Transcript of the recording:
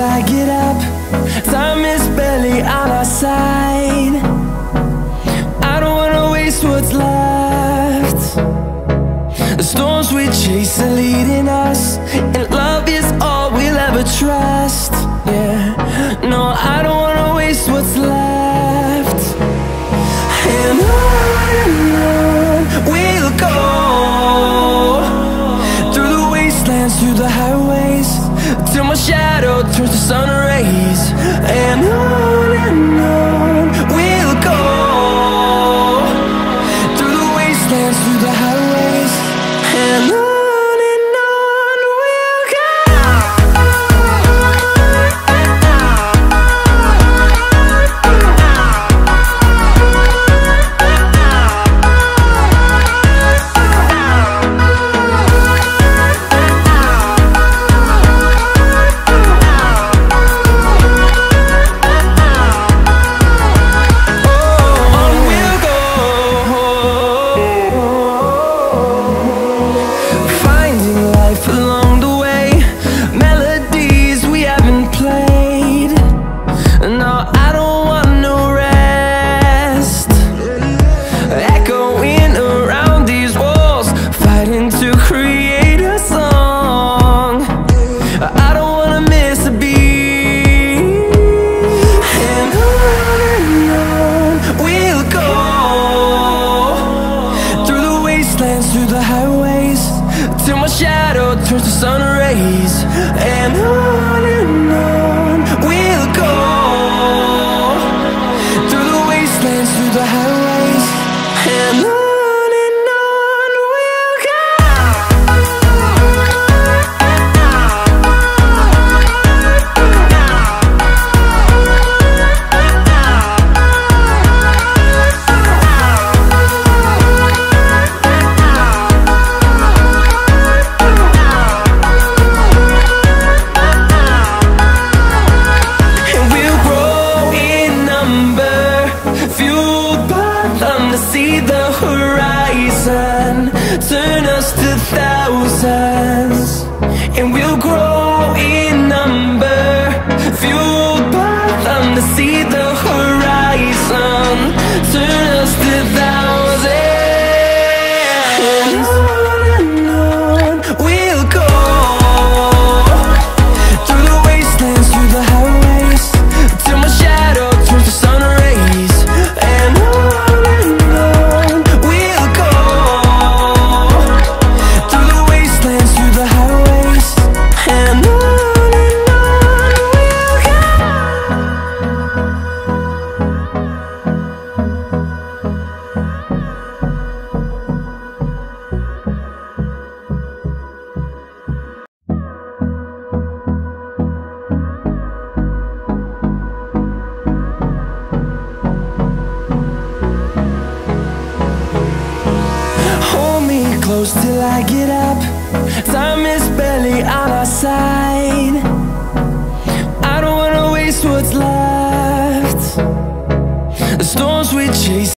I get up. Time is barely on our side. I don't wanna waste what's left. The storms we chase are leading us, and love is all we'll ever trust. Yeah, no, I don't wanna waste what's left. And on we'll go, through the wastelands, through the highways, till my shadow turns to sun rays. And on we'll go, through the wastelands, through the highways, and on we'll go. Through the highways, till my shadow turns to sun rays. And on we'll go, through the wastelands, through the highways, and on we'll go. See the horizon turn us to thousands, and we'll grow in number, fueled by them to see the horizon turn us to thousands. And on we'll go, through the wastelands, through the highways, till my shadow turns to sun rays. And close till I get up. Time is barely on our side. I don't wanna waste what's left. The storms we chase